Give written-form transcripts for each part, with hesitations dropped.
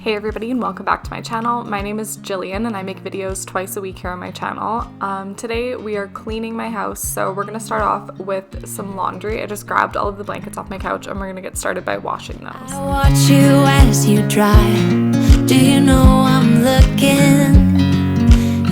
Hey everybody and welcome back to my channel. My name is Jillian and I make videos twice a week here on my channel. Today we are cleaning my house, so we're going to start off with some laundry. I just grabbed all of the blankets off my couch and we're going to get started by washing those. I watch you as you drive. Do you know I'm looking?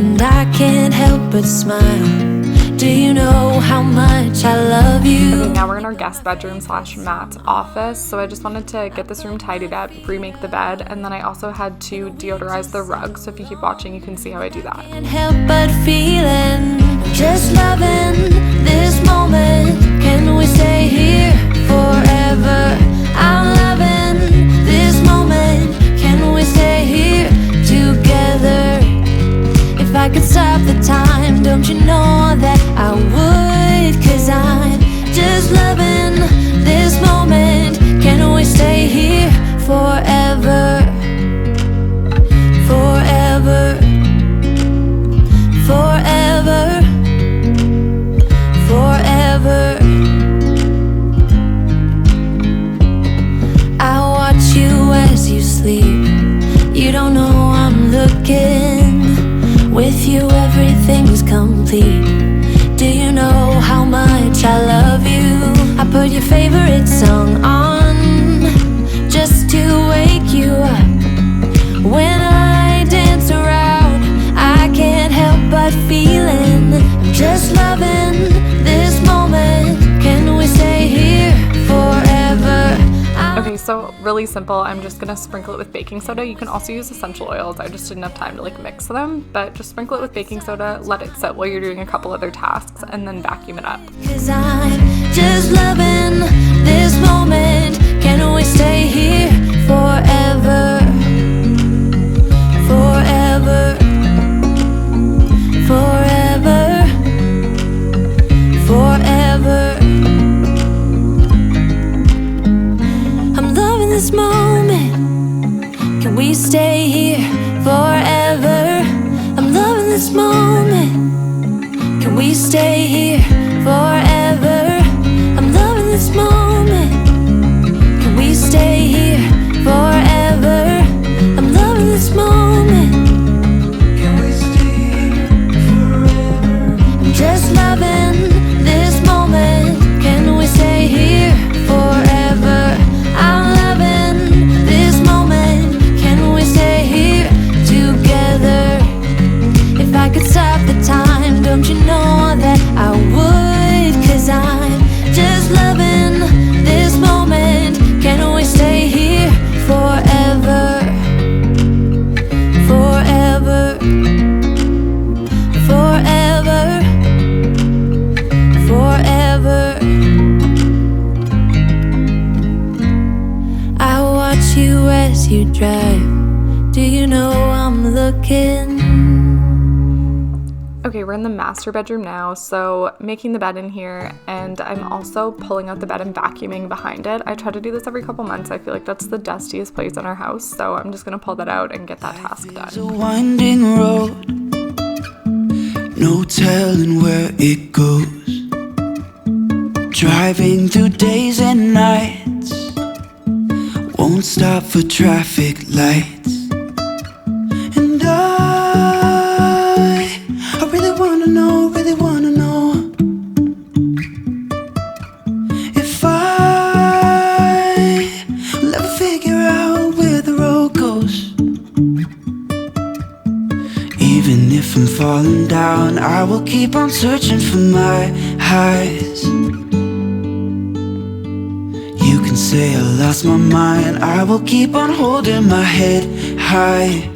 And I can't help but smile. Do you know how much I love you? Okay, now we're in our guest bedroom / Matt's office, so I just wanted to get this room tidied up, remake the bed, and then I also had to deodorize the rug, so if you keep watching you can see how I do that. Can't help but feeling, just loving this moment. Can we stay here forever? I'm loving this moment. Can we stay here together? If I could stop the time, don't you know that I would? 'Cause I'm just loving this moment. Can we stay here forever? Forever. Forever. Forever. I watch you as you sleep. You don't know I'm looking. With you everything's complete. Do you know how much I love you? I put your favorite song on just to wake you up. When I dance around, I can't help but feeling, I'm just loving this moment. Can we stay here forever? Okay, so really simple. I'm just gonna sprinkle it with baking soda. You can also use essential oils. I just didn't have time to mix them, but just sprinkle it with baking soda, let it sit while you're doing a couple other tasks, and then vacuum it up. 'Cause I'm just loving this moment. Can we stay here forever? Forever. Forever. Forever. I'm loving this moment. Can we stay here forever? I'm loving this moment. Can we stay here forever? I'm loving this moment. Can we stay here forever? I'm loving this moment. Can we stay here forever? I'm just loving this moment. Can we stay here forever? I'm loving this moment. Can we stay here together? If I could stop the time, don't you know that I would? 'Cause I'm just loving this moment. Can we stay here forever? Forever. Forever. Forever. I watch you as you drive. Do you know I'm looking? Okay, we're in the master bedroom now, so making the bed in here, and I'm also pulling out the bed and vacuuming behind it. I try to do this every couple months. I feel like that's the dustiest place in our house, so I'm just gonna pull that out and get that task done. It's a winding road, no telling where it goes. Driving through days and nights, won't stop for traffic lights. And I really wanna know if I will ever figure out where the road goes. Even if I'm falling down, I will keep on searching for my highs. You can say I lost my mind, I will keep on holding my head high.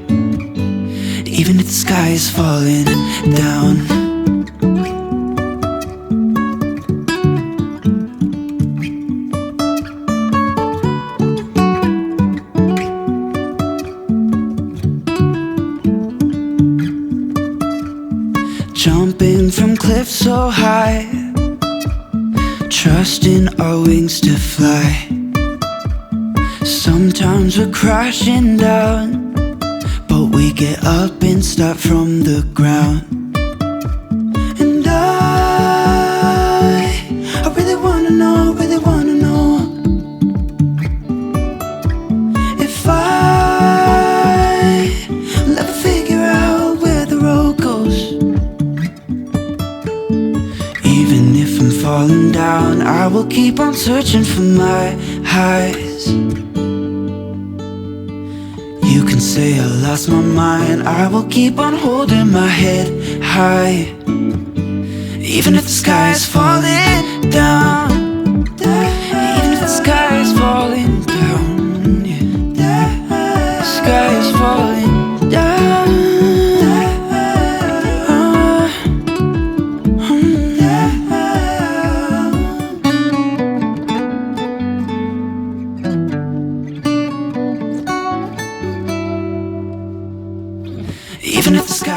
Even if the sky is falling down. Jumping from cliffs so high, trusting our wings to fly. Sometimes we're crashing down, but we get up and start from the ground. And I really wanna know if I will keep on searching for my highs. You can say I lost my mind, I will keep on holding my head high. Even if the sky is falling down, even if the sky is falling down, yeah. The sky is falling down.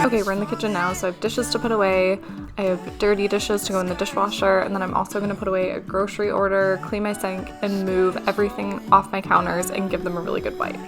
Okay, we're in the kitchen now, so I have dishes to put away, I have dirty dishes to go in the dishwasher, and then I'm also going to put away a grocery order, clean my sink, and move everything off my counters and give them a really good wipe.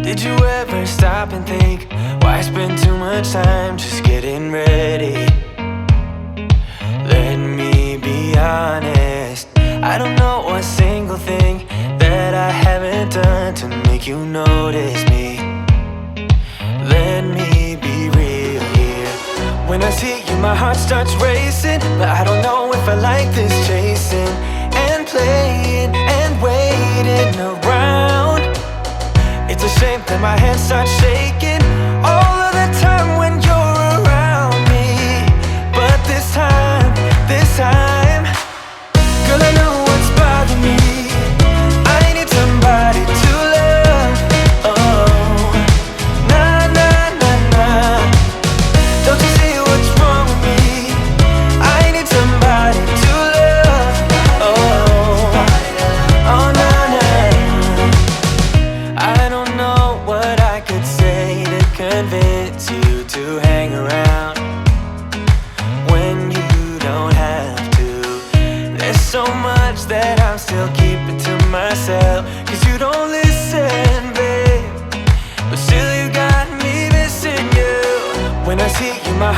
Did you ever stop and think, why spend too much time just getting ready? Let me be honest, I don't know a single thing that I haven't done to make you notice me. Let me be real here. When I see you, my heart starts racing, but I don't know if I like this chasing and playing and waiting around. It's a shame that my hands start shaking all of the time when you're around me, but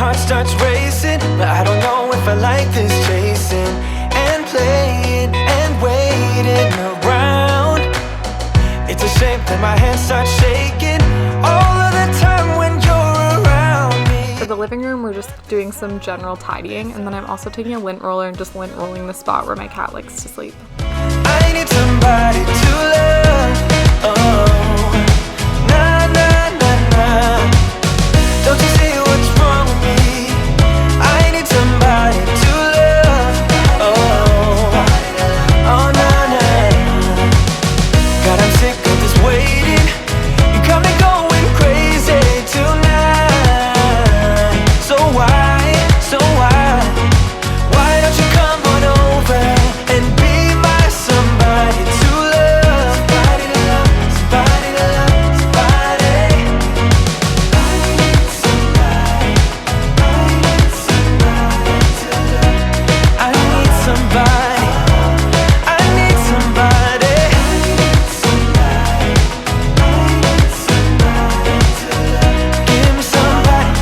heart starts racing, but I don't know if I like this chasing and playing and waiting around. It's a shame that my hands start shaking all of the time when you're around me. For the living room, we're just doing some general tidying, and then I'm also taking a lint roller and just lint rolling the spot where my cat likes to sleep. I need somebody to love. Oh, nah, nah, nah, nah. Don't you see what's wrong with me? I need somebody to love. Oh, oh, nah, nah. God, I'm sick of this waiting. You got me going crazy tonight. So why don't you come on over and be my somebody to love? Somebody to love, somebody to love, somebody. I need somebody, I need somebody to love. I need somebody, I need somebody.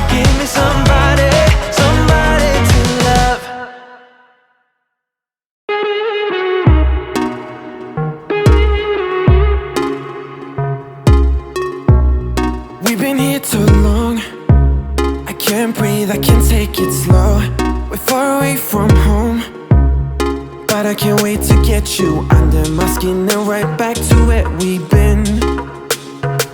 Give me somebody, somebody to love. We've been here too long. I can't breathe, I can't take it slow. We're far away from home, but I can't wait to get you under my skin and right back to where we've been.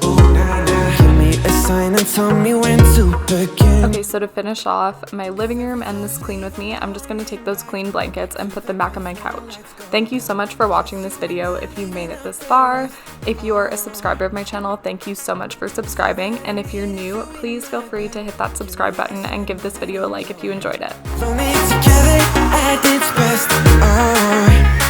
Ooh, nah, nah. Give me a sign and tell me when to begin. Okay, so to finish off my living room and this clean with me, I'm just going to take those clean blankets and put them back on my couch. Thank you so much for watching this video. If you've made it this far, if you're a subscriber of my channel, thank you so much for subscribing. And if you're new, please feel free to hit that subscribe button and give this video a like if you enjoyed it. Only together at its best. Oh.